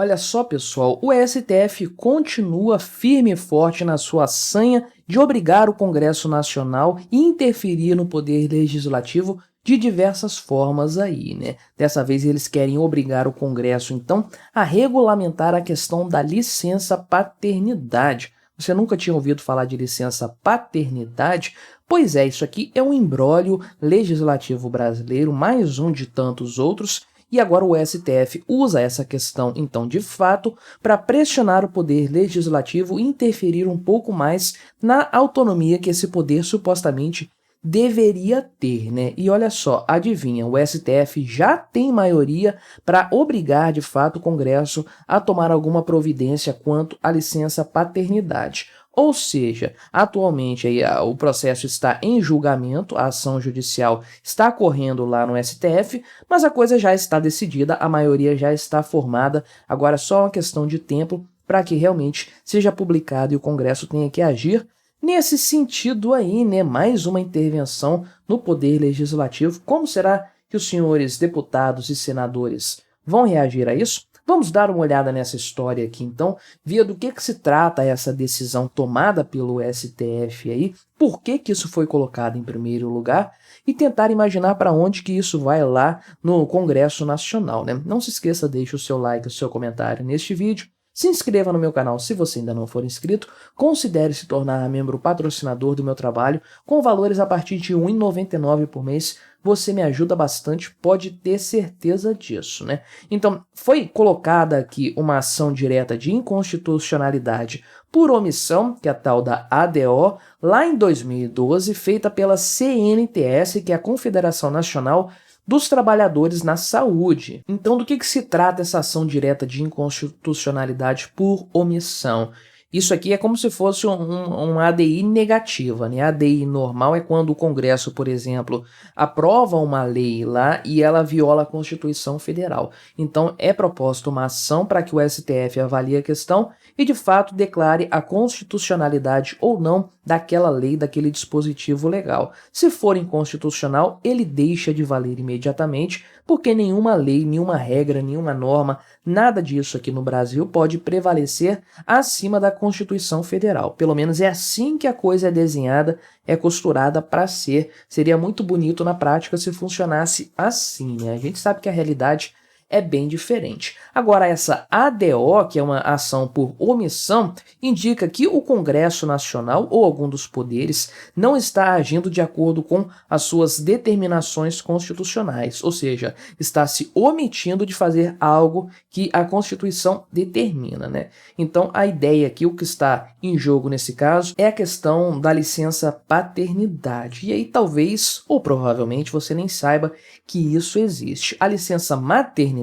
Olha só, pessoal, o STF continua firme e forte na sua sanha de obrigar o Congresso Nacional a interferir no poder legislativo de diversas formas aí, né? Dessa vez eles querem obrigar o Congresso, então, a regulamentar a questão da licença paternidade. Você nunca tinha ouvido falar de licença paternidade? Pois é, isso aqui é um imbróglio legislativo brasileiro, mais um de tantos outros. E agora o STF usa essa questão, então, de fato, para pressionar o poder legislativo e interferir um pouco mais na autonomia que esse poder supostamente deveria ter, né? E olha só, adivinha, o STF já tem maioria para obrigar, de fato, o Congresso a tomar alguma providência quanto à licença paternidade. Ou seja, atualmente aí, o processo está em julgamento, a ação judicial está correndo lá no STF, mas a coisa já está decidida, a maioria já está formada, agora é só uma questão de tempo para que realmente seja publicado e o Congresso tenha que agir nesse sentido aí, né? Mais uma intervenção no poder legislativo. Como será que os senhores deputados e senadores vão reagir a isso? Vamos dar uma olhada nessa história aqui, então, ver do que se trata essa decisão tomada pelo STF aí, por que isso foi colocado em primeiro lugar e tentar imaginar para onde que isso vai lá no Congresso Nacional, né? Não se esqueça, deixe o seu like, o seu comentário neste vídeo, se inscreva no meu canal se você ainda não for inscrito, considere se tornar membro patrocinador do meu trabalho, com valores a partir de R$ 1,99 por mês, você me ajuda bastante, pode ter certeza disso, né? Então, foi colocada aqui uma ação direta de inconstitucionalidade por omissão, que é a tal da ADO, lá em 2012, feita pela CNTS, que é a Confederação Nacional dos Trabalhadores na Saúde. Então, do que se trata essa ação direta de inconstitucionalidade por omissão? Isso aqui é como se fosse uma ADI negativa, né? A ADI normal é quando o Congresso, por exemplo, aprova uma lei lá e ela viola a Constituição Federal. Então, é proposta uma ação para que o STF avalie a questão e, de fato, declare a constitucionalidade ou não daquela lei, daquele dispositivo legal. Se for inconstitucional, ele deixa de valer imediatamente, porque nenhuma lei, nenhuma regra, nenhuma norma, nada disso aqui no Brasil pode prevalecer acima da Constituição Federal. Pelo menos é assim que a coisa é desenhada, é costurada para ser. Seria muito bonito na prática se funcionasse assim, né? A gente sabe que a realidade é bem diferente. Agora, essa ADO, que é uma ação por omissão, indica que o Congresso Nacional ou algum dos poderes não está agindo de acordo com as suas determinações constitucionais, ou seja, está se omitindo de fazer algo que a Constituição determina, né? Então, a ideia aqui, o que está em jogo nesse caso, é a questão da licença paternidade. E aí, talvez, ou provavelmente, você nem saiba que isso existe. A licença maternidade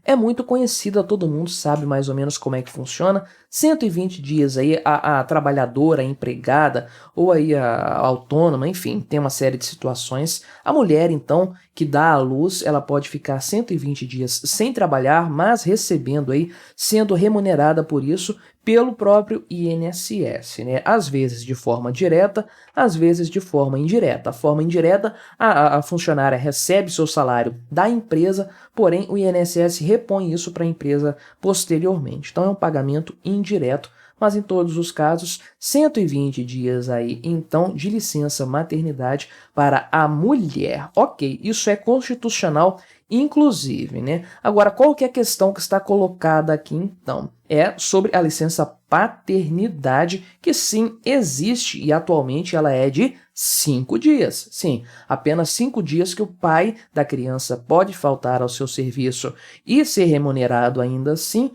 é muito conhecida, todo mundo sabe mais ou menos como é que funciona. 120 dias aí a trabalhadora, a empregada ou aí a autônoma, enfim, tem uma série de situações. A mulher, então, que dá à luz, ela pode ficar 120 dias sem trabalhar, mas recebendo aí, sendo remunerada por isso pelo próprio INSS, né? Às vezes de forma direta, às vezes de forma indireta. A forma indireta, a funcionária recebe seu salário da empresa, porém o INSS repõe isso para a empresa posteriormente. Então é um pagamento indireto, mas em todos os casos, 120 dias aí, então, de licença maternidade para a mulher. Ok, isso é constitucional, inclusive, né? Agora, qual que é a questão que está colocada aqui, então? É sobre a licença paternidade, que sim, existe e atualmente ela é de 5 dias. Sim, apenas 5 dias que o pai da criança pode faltar ao seu serviço e ser remunerado ainda assim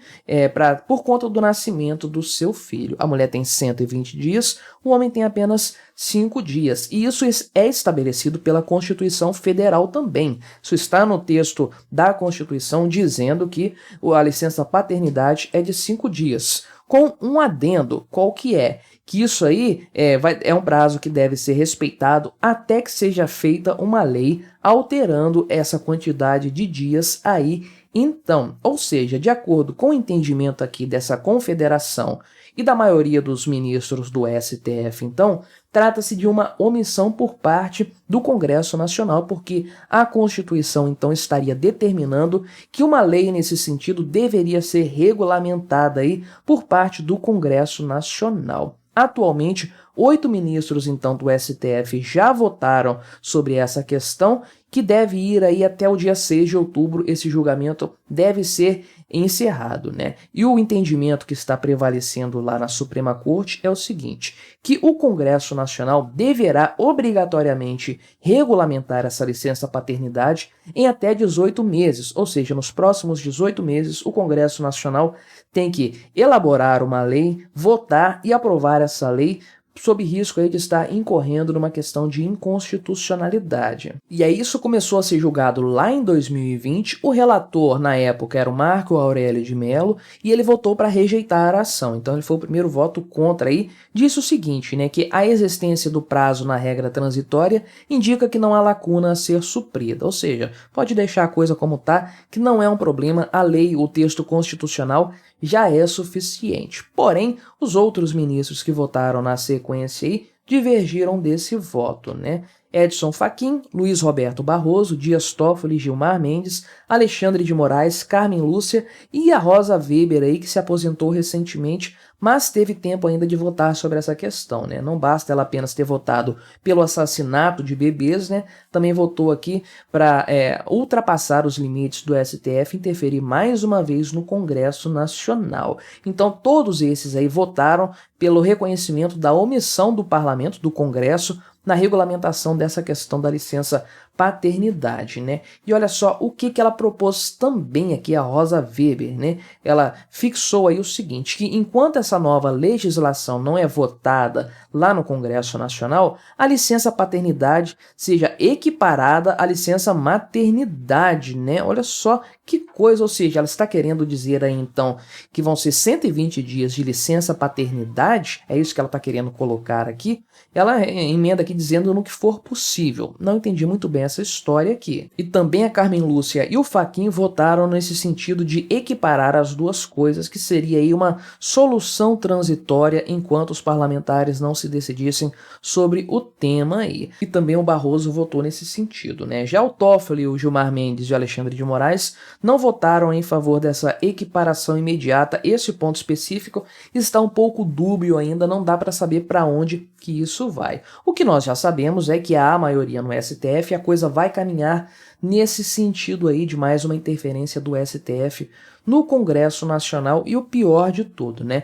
por conta do nascimento do seu filho. A mulher tem 120 dias, o homem tem apenas 5 dias. E isso é estabelecido pela Constituição Federal também. Isso está no texto da Constituição dizendo que a licença paternidade é de 5 dias. Com um adendo, qual que é? Que isso aí é um prazo que deve ser respeitado até que seja feita uma lei alterando essa quantidade de dias aí Então, ou seja, de acordo com o entendimento aqui dessa confederação e da maioria dos ministros do STF, então, trata-se de uma omissão por parte do Congresso Nacional, porque a Constituição, então, estaria determinando que uma lei nesse sentido deveria ser regulamentada aí por parte do Congresso Nacional. Atualmente, 8 ministros, então, do STF já votaram sobre essa questão, que deve ir aí até o dia 6 de outubro, esse julgamento deve ser encerrado, né? E o entendimento que está prevalecendo lá na Suprema Corte é o seguinte, que o Congresso Nacional deverá obrigatoriamente regulamentar essa licença paternidade em até 18 meses, ou seja, nos próximos 18 meses o Congresso Nacional tem que elaborar uma lei, votar e aprovar essa lei sob risco aí de estar incorrendo numa questão de inconstitucionalidade. E aí isso começou a ser julgado lá em 2020, o relator na época era o Marco Aurélio de Mello, e ele votou para rejeitar a ação, então ele foi o primeiro voto contra aí, disse o seguinte, né, que a existência do prazo na regra transitória indica que não há lacuna a ser suprida, ou seja, pode deixar a coisa como tá, que não é um problema, a lei, o texto constitucional já é suficiente. Porém, os outros ministros que votaram na sequência aí divergiram desse voto, né? Edson Fachin, Luiz Roberto Barroso, Dias Toffoli, Gilmar Mendes, Alexandre de Moraes, Carmen Lúcia e a Rosa Weber aí, que se aposentou recentemente, mas teve tempo ainda de votar sobre essa questão, né? Não basta ela apenas ter votado pelo assassinato de bebês, né? Também votou aqui para ultrapassar os limites do STF e interferir mais uma vez no Congresso Nacional. Então todos esses aí votaram pelo reconhecimento da omissão do Parlamento, do Congresso, na regulamentação dessa questão da licença paternidade, né? E olha só o que ela propôs também aqui, a Rosa Weber, né? Ela fixou aí o seguinte, que enquanto essa nova legislação não é votada lá no Congresso Nacional, a licença paternidade seja equiparada à licença maternidade, né? Olha só que coisa, ou seja, ela está querendo dizer aí então que vão ser 120 dias de licença paternidade, é isso que ela está querendo colocar aqui. Ela emenda aqui dizendo no que for possível. Não entendi muito bem essa história aqui. E também a Carmen Lúcia e o Fachin votaram nesse sentido de equiparar as duas coisas, que seria aí uma solução transitória enquanto os parlamentares não se decidissem sobre o tema aí. E também o Barroso votou nesse sentido, né? Já o Toffoli, o Gilmar Mendes e o Alexandre de Moraes não votaram em favor dessa equiparação imediata. Esse ponto específico está um pouco dúbio ainda, não dá para saber para onde que isso vai. O que nós já sabemos é que há maioria no STF e a coisa vai caminhar nesse sentido aí de mais uma interferência do STF no Congresso Nacional e o pior de tudo, né?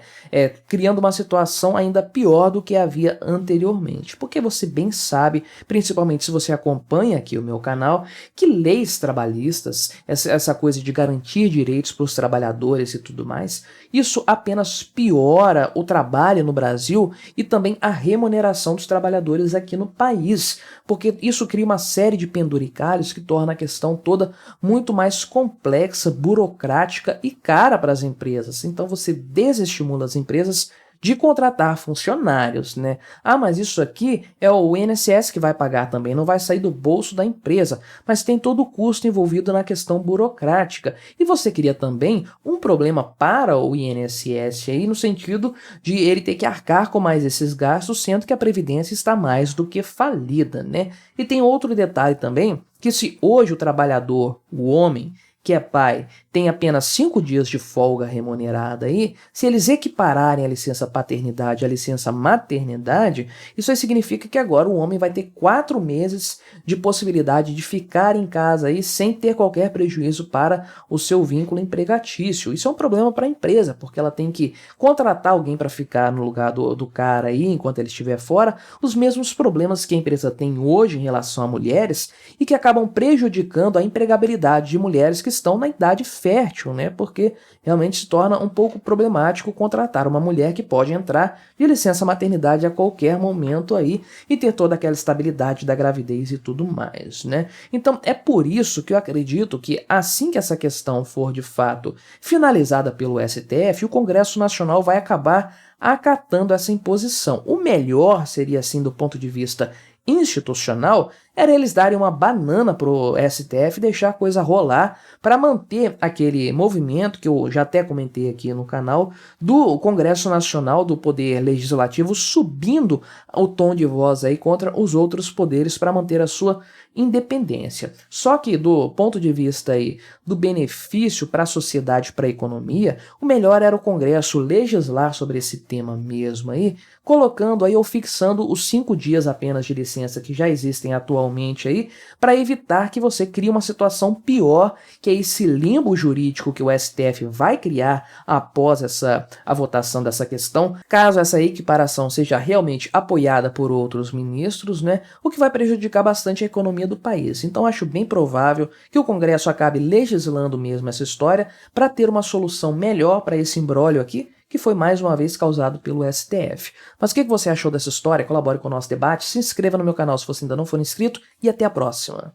Criando uma situação ainda pior do que havia anteriormente. Porque você bem sabe, principalmente se você acompanha aqui o meu canal, que leis trabalhistas, essa coisa de garantir direitos para os trabalhadores e tudo mais, isso apenas piora o trabalho no Brasil e também a remuneração dos trabalhadores aqui no país, porque isso cria uma série de penduricalhos que torna a questão toda muito mais complexa, burocrática e cara para as empresas. Então você desestimula as empresas de contratar funcionários, né? Ah, mas isso aqui é o INSS que vai pagar também, não vai sair do bolso da empresa, mas tem todo o custo envolvido na questão burocrática. E você cria também um problema para o INSS aí, no sentido de ele ter que arcar com mais esses gastos, sendo que a Previdência está mais do que falida, né? E tem outro detalhe também, que se hoje o trabalhador, o homem, que é pai, tem apenas 5 dias de folga remunerada aí, se eles equipararem a licença paternidade à licença maternidade, isso aí significa que agora o homem vai ter 4 meses de possibilidade de ficar em casa aí sem ter qualquer prejuízo para o seu vínculo empregatício. Isso é um problema para a empresa, porque ela tem que contratar alguém para ficar no lugar do cara aí enquanto ele estiver fora, os mesmos problemas que a empresa tem hoje em relação a mulheres e que acabam prejudicando a empregabilidade de mulheres que estão na idade fértil, né? Porque realmente se torna um pouco problemático contratar uma mulher que pode entrar de licença maternidade a qualquer momento aí e ter toda aquela estabilidade da gravidez e tudo mais, né? Então é por isso que eu acredito que assim que essa questão for de fato finalizada pelo STF, o Congresso Nacional vai acabar acatando essa imposição. O melhor seria, assim, do ponto de vista institucional, era eles darem uma banana pro STF e deixar a coisa rolar para manter aquele movimento que eu já até comentei aqui no canal do Congresso Nacional, do Poder Legislativo, subindo o tom de voz aí contra os outros poderes para manter a sua independência. Só que do ponto de vista aí do benefício para a sociedade, para a economia, o melhor era o Congresso legislar sobre esse tema mesmo aí, colocando aí ou fixando os 5 dias apenas de licença que já existem atualmente aí, para evitar que você crie uma situação pior, que é esse limbo jurídico que o STF vai criar após a votação dessa questão, caso essa equiparação seja realmente apoiada por outros ministros, né, o que vai prejudicar bastante a economia do país. Então acho bem provável que o Congresso acabe legislando mesmo essa história para ter uma solução melhor para esse imbróglio aqui, que foi mais uma vez causado pelo STF. Mas o que você achou dessa história? Colabore com o nosso debate, se inscreva no meu canal se você ainda não for inscrito e até a próxima.